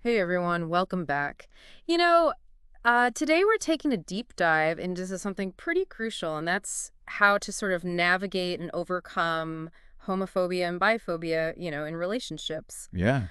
Hey everyone, welcome back. Today we're taking a deep dive into something pretty crucial, and that's how to sort of navigate and overcome homophobia and biphobia, in relationships. Yeah.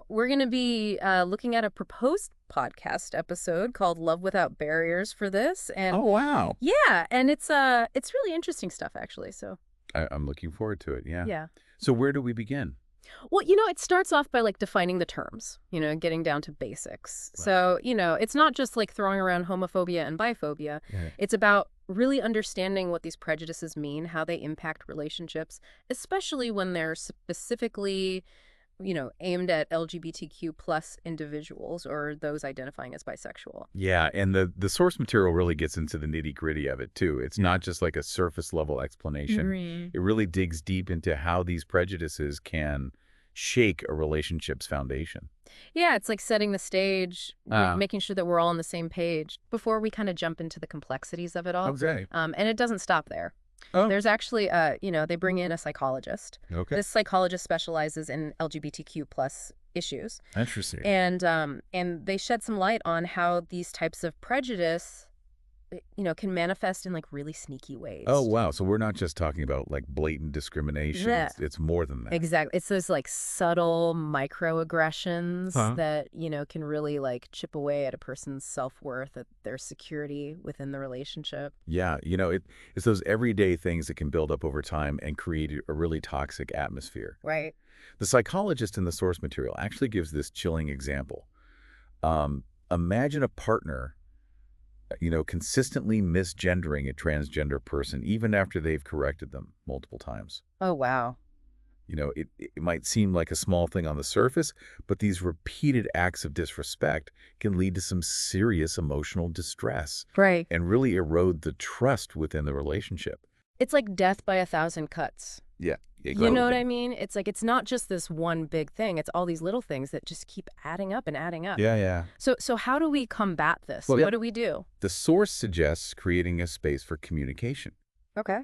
We're going to be looking at a proposed podcast episode called Love Without Barriers for this, and Oh, wow. yeah, and it's really interesting stuff actually. So, I'm looking forward to it. Yeah. yeah. So where do we begin? Well, it starts off by like defining the terms, getting down to basics. Right. So, it's not just like throwing around homophobia and biphobia. Yeah. It's about really understanding what these prejudices mean, how they impact relationships, especially when they're specifically, aimed at LGBTQ plus individuals or those identifying as bisexual. Yeah, and the source material really gets into the nitty-gritty of it too. It's not just like a surface level explanation. Right. It really digs deep into how these prejudices can shake a relationship's foundation. Yeah, it's like setting the stage, making sure that we're all on the same page before we kind of jump into the complexities of it all. Okay. And it doesn't stop there. Oh, There's actually, they bring in a psychologist. okay. This psychologist specializes in LGBTQ plus issues, Interesting. and they shed some light on how these types of prejudice, can manifest in like really sneaky ways. Oh, wow. So we're not just talking about like blatant discrimination. Yeah. It's more than that. Exactly. It's those like subtle microaggressions Huh. that, can really like chip away at a person's self-worth, at their security within the relationship. Yeah, it's those everyday things that can build up over time and create a really toxic atmosphere. Right. The psychologist in the source material actually gives this chilling example. Imagine a partner, consistently misgendering a transgender person even after they've corrected them multiple times. Oh, wow. It might seem like a small thing on the surface, but these repeated acts of disrespect can lead to some serious emotional distress Right. and really erode the trust within the relationship. It's like death by a thousand cuts. Yeah, You know what exactly. I mean? It's like it's not just this one big thing. It's all these little things that just keep adding up and adding up. Yeah, yeah. So how do we combat this? Well, yeah. What do we do? The source suggests creating a space for communication, Okay.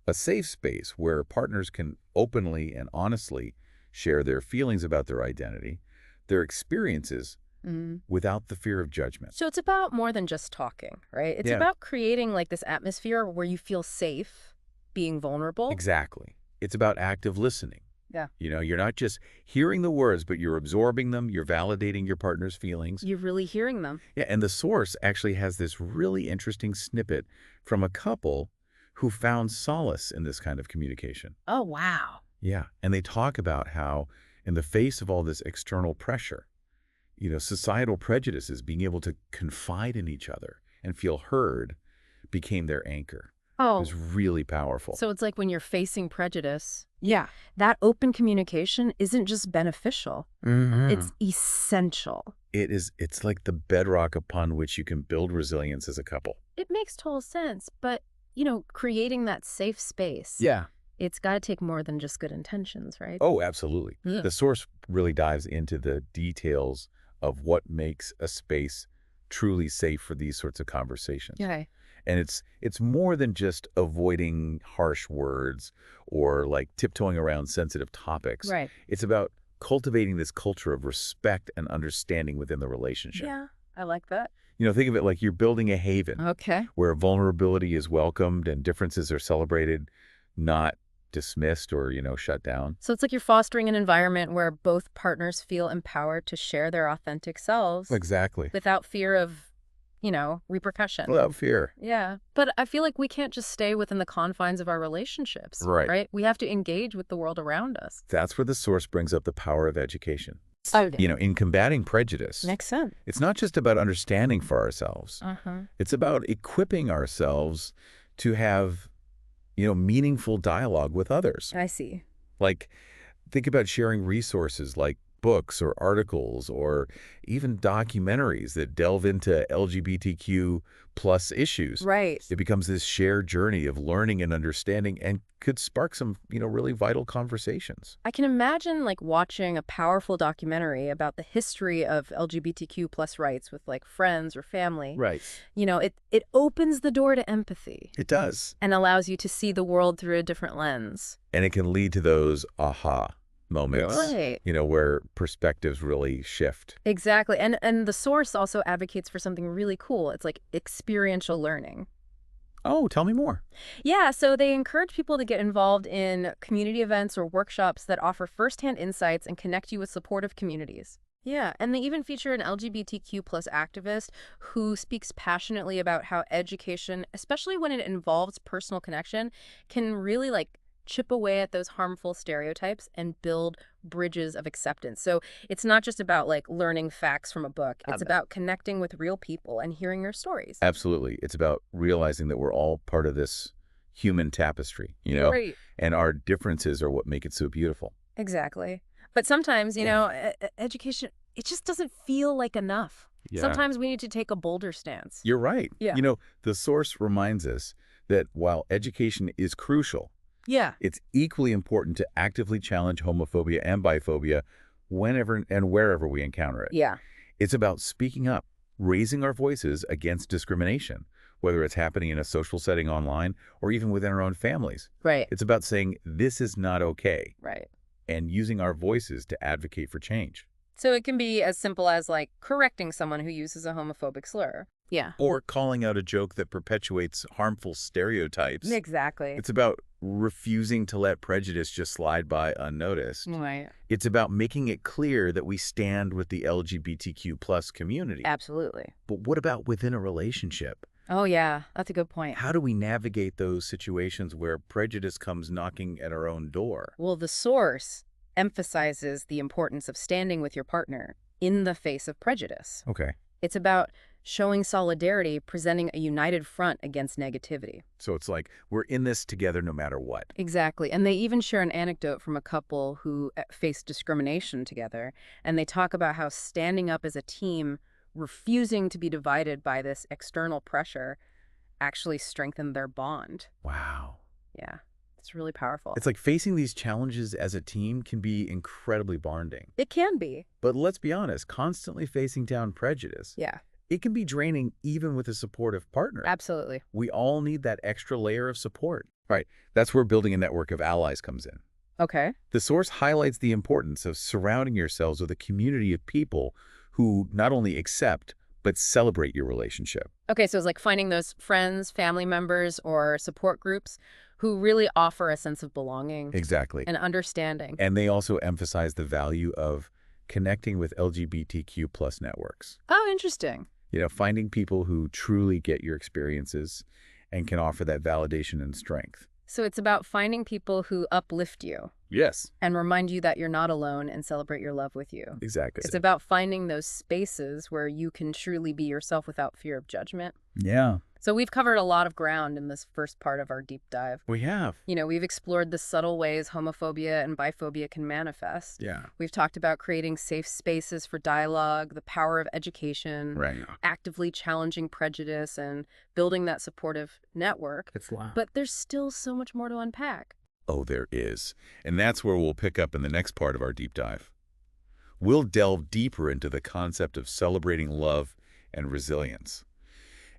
a safe space where partners can openly and honestly share their feelings about their identity, their experiences, Mm. without the fear of judgment. So it's about more than just talking, right? It's Yeah. about creating like this atmosphere where you feel safe being vulnerable. Exactly. It's about active listening. Yeah. You're not just hearing the words, but you're absorbing them, you're validating your partner's feelings. You're really hearing them. Yeah, and the source actually has this really interesting snippet from a couple who found solace in this kind of communication. Oh, wow. Yeah, and they talk about how in the face of all this external pressure, societal prejudices, being able to confide in each other and feel heard became their anchor. It Oh, was really powerful. so it's like when you're facing prejudice, yeah, that open communication isn't just beneficial. It's essential. It's like the bedrock upon which you can build resilience as a couple. It makes total sense, but, creating that safe space, Yeah. it's got to take more than just good intentions, right? Oh, absolutely. Yeah. The source really dives into the details of what makes a space truly safe for these sorts of conversations. Okay. And it's more than just avoiding harsh words or like tiptoeing around sensitive topics. Right. It's about cultivating this culture of respect and understanding within the relationship. Yeah, I like that. Think of it like you're building a haven Okay. where vulnerability is welcomed and differences are celebrated, not dismissed or, shut down. So it's like you're fostering an environment where both partners feel empowered to share their authentic selves Exactly. without fear of, repercussion. Without fear. Yeah. But I feel like we can't just stay within the confines of our relationships. Right. Right? We have to engage with the world around us. That's where the source brings up the power of education. Oh, In combating prejudice, makes sense. it's not just about understanding for ourselves. Uh-huh. It's about equipping ourselves to have, meaningful dialogue with others. I see. Like, think about sharing resources like books or articles or even documentaries that delve into LGBTQ plus issues. Right. It becomes this shared journey of learning and understanding and could spark some, really vital conversations. I can imagine like watching a powerful documentary about the history of LGBTQ plus rights with like friends or family. Right. It opens the door to empathy It does. and allows you to see the world through a different lens. And it can lead to those aha moments, Right. where perspectives really shift. Exactly. And the source also advocates for something really cool. It's like experiential learning. Oh, tell me more. Yeah, so they encourage people to get involved in community events or workshops that offer firsthand insights and connect you with supportive communities. Yeah, and they even feature an LGBTQ plus activist who speaks passionately about how education, especially when it involves personal connection, can really chip away at those harmful stereotypes and build bridges of acceptance. So it's not just about learning facts from a book. It's about connecting with real people and hearing their stories. Absolutely. It's about realizing that we're all part of this human tapestry, Right. and our differences are what make it so beautiful. Exactly. But sometimes, education, it just doesn't feel like enough. Yeah. Sometimes we need to take a bolder stance. You're right. Yeah. The source reminds us that while education is crucial, Yeah. it's equally important to actively challenge homophobia and biphobia whenever and wherever we encounter it. Yeah. It's about speaking up, raising our voices against discrimination, whether it's happening in a social setting online or even within our own families. Right. It's about saying, this is not okay, Right. and using our voices to advocate for change. So it can be as simple as correcting someone who uses a homophobic slur. Yeah. Or calling out a joke that perpetuates harmful stereotypes. Exactly. It's about refusing to let prejudice just slide by unnoticed. Right. It's about making it clear that we stand with the LGBTQ plus community. Absolutely. But what about within a relationship? Oh, yeah. That's a good point. How do we navigate those situations where prejudice comes knocking at our own door? Well, the source emphasizes the importance of standing with your partner in the face of prejudice. Okay. It's about showing solidarity, presenting a united front against negativity. So it's like we're in this together no matter what. Exactly. And they even share an anecdote from a couple who faced discrimination together. And they talk about how standing up as a team, refusing to be divided by this external pressure, actually strengthened their bond. Wow. Yeah, it's really powerful. It's like facing these challenges as a team can be incredibly bonding. It can be. But let's be honest, constantly facing down prejudice, Yeah, it can be draining even with a supportive partner. absolutely. We all need that extra layer of support. Right. That's where building a network of allies comes in. Okay. The source highlights the importance of surrounding yourselves with a community of people who not only accept, but celebrate your relationship. Okay, so it's like finding those friends, family members, or support groups who really offer a sense of belonging Exactly. and understanding. And they also emphasize the value of connecting with LGBTQ plus networks. Oh, interesting. Finding people who truly get your experiences and can offer that validation and strength. So it's about finding people who uplift you Yes. and remind you that you're not alone and celebrate your love with you. Exactly. It's about finding those spaces where you can truly be yourself without fear of judgment. Yeah, So we've covered a lot of ground in this first part of our deep dive. we have. We've explored the subtle ways homophobia and biphobia can manifest. Yeah. We've talked about creating safe spaces for dialogue, the power of education, Right. actively challenging prejudice, and building that supportive network. It's loud. But there's still so much more to unpack. Oh, there is. And that's where we'll pick up in the next part of our deep dive. We'll delve deeper into the concept of celebrating love and resilience,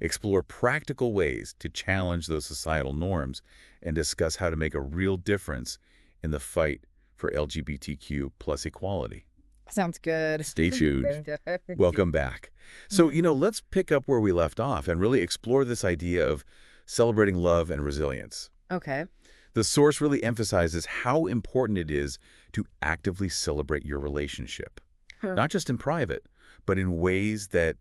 explore practical ways to challenge those societal norms, and discuss how to make a real difference in the fight for LGBTQ plus equality. Sounds good. Stay tuned. Welcome back. So, let's pick up where we left off and really explore this idea of celebrating love and resilience. Okay. The source really emphasizes how important it is to actively celebrate your relationship, not just in private, but in ways that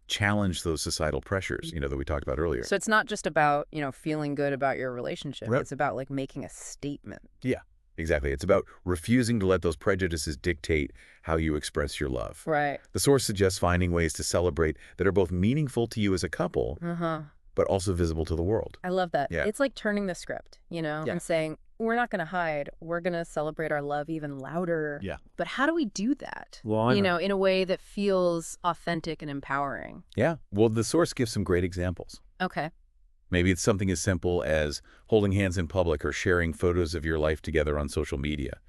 challenge those societal pressures, that we talked about earlier. So it's not just about, feeling good about your relationship. Right. It's about making a statement. Yeah, exactly. It's about refusing to let those prejudices dictate how you express your love. Right. The source suggests finding ways to celebrate that are both meaningful to you as a couple, Uh-huh. but also visible to the world. I love that. Yeah. It's like turning the script, Yeah. and saying, we're not going to hide. We're going to celebrate our love even louder. Yeah. But how do we do that? Well, in a way that feels authentic and empowering. Yeah. Well, the source gives some great examples. Okay. Maybe it's something as simple as holding hands in public or sharing photos of your life together on social media.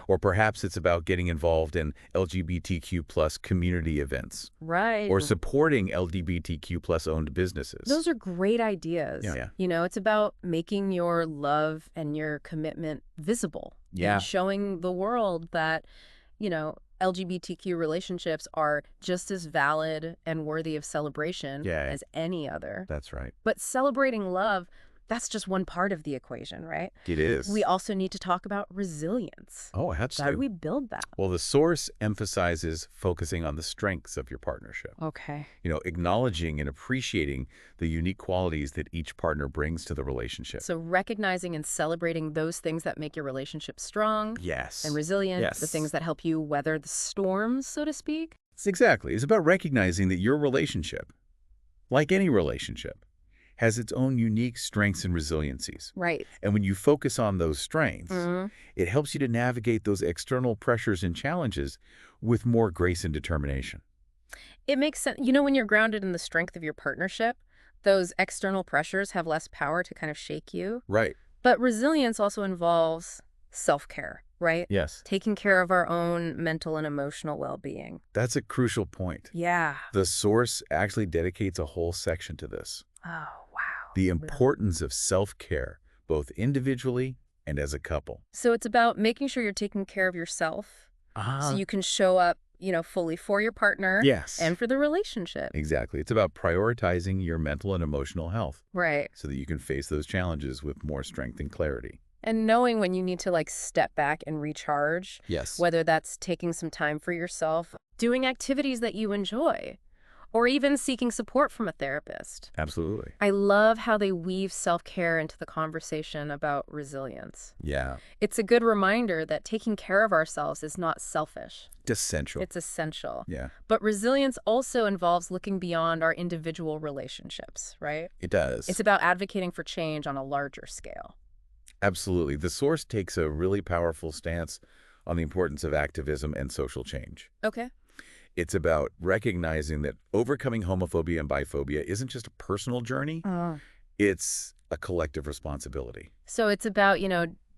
Or perhaps it's about getting involved in LGBTQ plus community events Right. or supporting LGBTQ plus owned businesses. Those are great ideas. Yeah. It's about making your love and your commitment visible Yeah. and showing the world that, LGBTQ relationships are just as valid and worthy of celebration Yeah. as any other. That's right. But celebrating love, that's just one part of the equation, right? It is. We also need to talk about resilience. Oh, it has How do to. we build that? Well, the source emphasizes focusing on the strengths of your partnership. Okay. Acknowledging and appreciating the unique qualities that each partner brings to the relationship. So recognizing and celebrating those things that make your relationship strong Yes. and resilient, Yes. the things that help you weather the storms, so to speak. Exactly. It's about recognizing that your relationship, like any relationship, has its own unique strengths and resiliencies. Right. And when you focus on those strengths, Mhm. it helps you to navigate those external pressures and challenges with more grace and determination. It makes sense. When you're grounded in the strength of your partnership, those external pressures have less power to kind of shake you. Right. But resilience also involves self-care, right? Yes. Taking care of our own mental and emotional well-being. That's a crucial point. Yeah. The source actually dedicates a whole section to this. Oh, wow. The importance of self-care, both individually and as a couple. So it's about making sure you're taking care of yourself so you can show up, fully for your partner Yes. and for the relationship. Exactly. It's about prioritizing your mental and emotional health Right. so that you can face those challenges with more strength and clarity. And knowing when you need to step back and recharge, Yes. whether that's taking some time for yourself, doing activities that you enjoy, or even seeking support from a therapist. Absolutely. I love how they weave self-care into the conversation about resilience. Yeah. It's a good reminder that taking care of ourselves is not selfish. Essential. It's essential. Yeah. But resilience also involves looking beyond our individual relationships, right? It does. It's about advocating for change on a larger scale. Absolutely. The source takes a really powerful stance on the importance of activism and social change. Okay. It's about recognizing that overcoming homophobia and biphobia isn't just a personal journey, it's a collective responsibility. So it's about,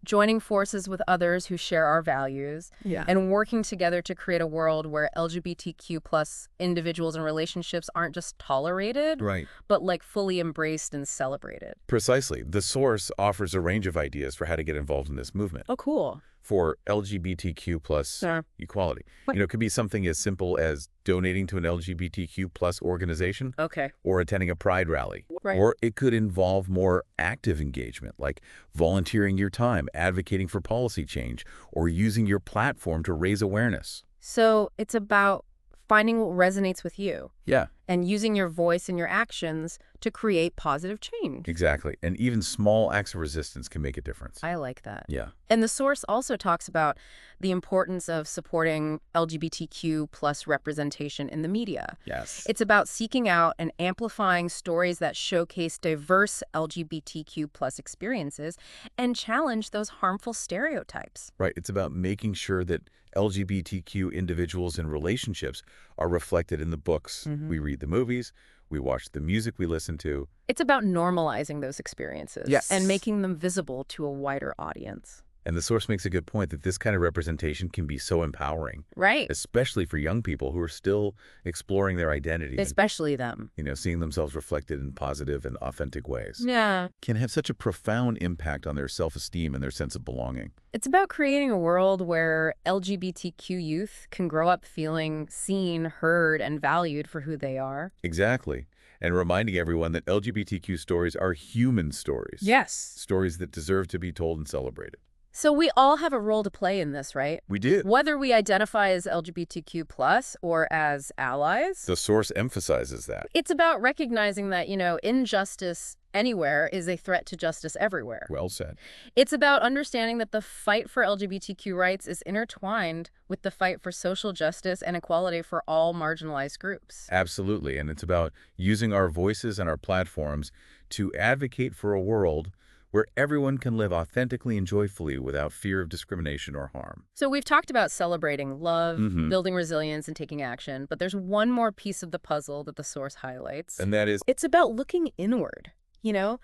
joining forces with others who share our values and working together to create a world where LGBTQ plus individuals and relationships aren't just tolerated, Right. but fully embraced and celebrated. Precisely. The source offers a range of ideas for how to get involved in this movement. Oh, cool. For LGBTQ plus equality. It could be something as simple as donating to an LGBTQ plus organization Okay. or attending a pride rally. Right. Or it could involve more active engagement, like volunteering your time, advocating for policy change, or using your platform to raise awareness. So it's about finding what resonates with you Yeah, and using your voice and your actions to create positive change. exactly. And even small acts of resistance can make a difference. I like that. Yeah. And the source also talks about the importance of supporting LGBTQ plus representation in the media. Yes. It's about seeking out and amplifying stories that showcase diverse LGBTQ plus experiences and challenge those harmful stereotypes. Right. It's about making sure that LGBTQ individuals and relationships are reflected in the books. We read the movies, we watch the music we listen to. It's about normalizing those experiences Yes. and making them visible to a wider audience. And the source makes a good point that this kind of representation can be so empowering, Right. especially for young people who are still exploring their identity Especially them. and, seeing themselves reflected in positive and authentic ways. Yeah. Can have such a profound impact on their self-esteem and their sense of belonging. It's about creating a world where LGBTQ youth can grow up feeling seen, heard, and valued for who they are. Exactly. And reminding everyone that LGBTQ stories are human stories. Yes. Stories that deserve to be told and celebrated. So we all have a role to play in this, right? We do. Whether we identify as LGBTQ plus or as allies. The source emphasizes that. It's about recognizing that, injustice anywhere is a threat to justice everywhere. Well said. It's about understanding that the fight for LGBTQ rights is intertwined with the fight for social justice and equality for all marginalized groups. Absolutely. And it's about using our voices and our platforms to advocate for a world where everyone can live authentically and joyfully without fear of discrimination or harm. So we've talked about celebrating love, Mhm. building resilience, and taking action, but there's one more piece of the puzzle that the source highlights. And that is, It's about looking inward. You know,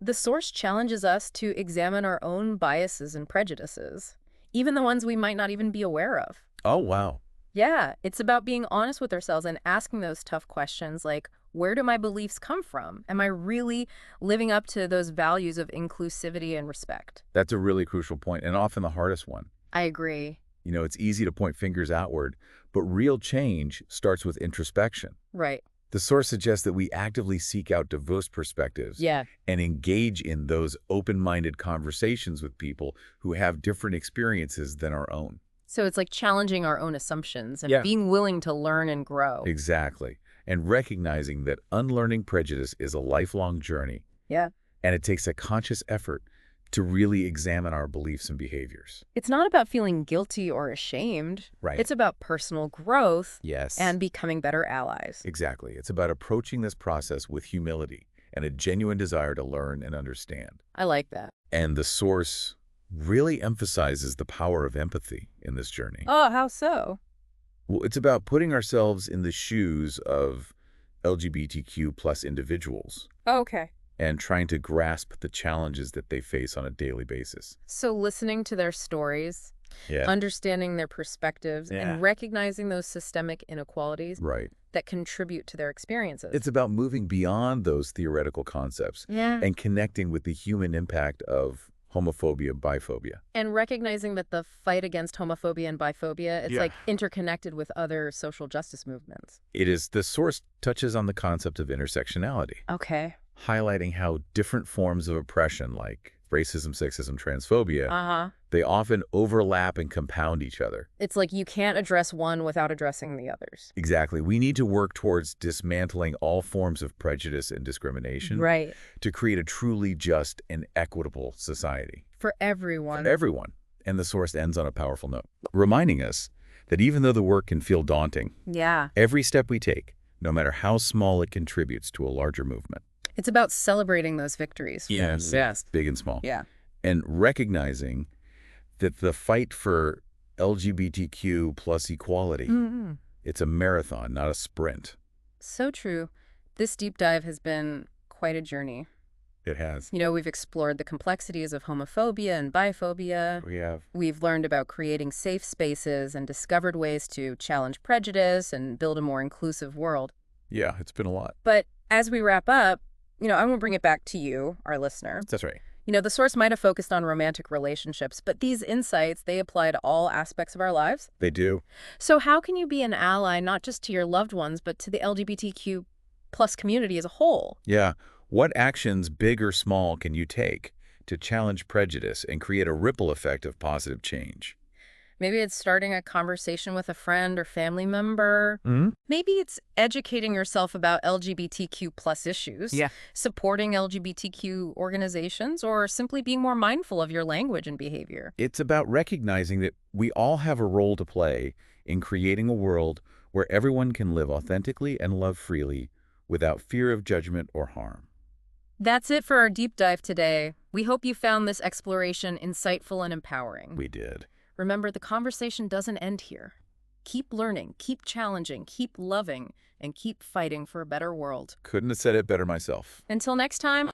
the source challenges us to examine our own biases and prejudices, even the ones we might not even be aware of. Oh, wow. Yeah, it's about being honest with ourselves and asking those tough questions like, where do my beliefs come from? Am I really living up to those values of inclusivity and respect? That's a really crucial point, and often the hardest one. I agree. It's easy to point fingers outward, but real change starts with introspection. Right. The source suggests that we actively seek out diverse perspectives Yeah. and engage in those open-minded conversations with people who have different experiences than our own. So it's like challenging our own assumptions and Yeah. being willing to learn and grow. Exactly. And recognizing that unlearning prejudice is a lifelong journey, Yeah. and it takes a conscious effort to really examine our beliefs and behaviors. It's not about feeling guilty or ashamed. Right. It's about personal growth Yes. and becoming better allies. Exactly. It's about approaching this process with humility and a genuine desire to learn and understand. I like that. And the source really emphasizes the power of empathy in this journey. Oh, how so? Well, it's about putting ourselves in the shoes of LGBTQ plus individuals Okay. and trying to grasp the challenges that they face on a daily basis. So listening to their stories, Yeah. understanding their perspectives, Yeah. and recognizing those systemic inequalities Right. that contribute to their experiences. It's about moving beyond those theoretical concepts Yeah. and connecting with the human impact of homophobia and biphobia. And recognizing that the fight against homophobia and biphobia, it's Yeah. like interconnected with other social justice movements. The source touches on the concept of intersectionality, Okay. highlighting how different forms of oppression like racism, sexism, transphobia, Uh-huh. they often overlap and compound each other. It's like you can't address one without addressing the others. Exactly. We need to work towards dismantling all forms of prejudice and discrimination Right. to create a truly just and equitable society. For everyone. For everyone. And the source ends on a powerful note, reminding us that even though the work can feel daunting, Yeah. every step we take, no matter how small, it contributes to a larger movement. It's about celebrating those victories. Yes. Big and small. Yeah. And recognizing that the fight for LGBTQ plus equality, Mm-hmm. it's a marathon, not a sprint. So true. This deep dive has been quite a journey. It has. We've explored the complexities of homophobia and biphobia. We have. We've learned about creating safe spaces and discovered ways to challenge prejudice and build a more inclusive world. Yeah, it's been a lot. But as we wrap up, I want to bring it back to you, our listener. That's right. The source might have focused on romantic relationships, but these insights, they apply to all aspects of our lives. They do. So how can you be an ally not just to your loved ones, but to the LGBTQ plus community as a whole? Yeah. What actions, big or small, can you take to challenge prejudice and create a ripple effect of positive change? Maybe it's starting a conversation with a friend or family member. Mm-hmm. Maybe it's educating yourself about LGBTQ plus issues, supporting LGBTQ organizations, or simply being more mindful of your language and behavior. It's about recognizing that we all have a role to play in creating a world where everyone can live authentically and love freely without fear of judgment or harm. That's it for our deep dive today. We hope you found this exploration insightful and empowering. We did. Remember, the conversation doesn't end here. Keep learning, keep challenging, keep loving, and keep fighting for a better world. Couldn't have said it better myself. Until next time.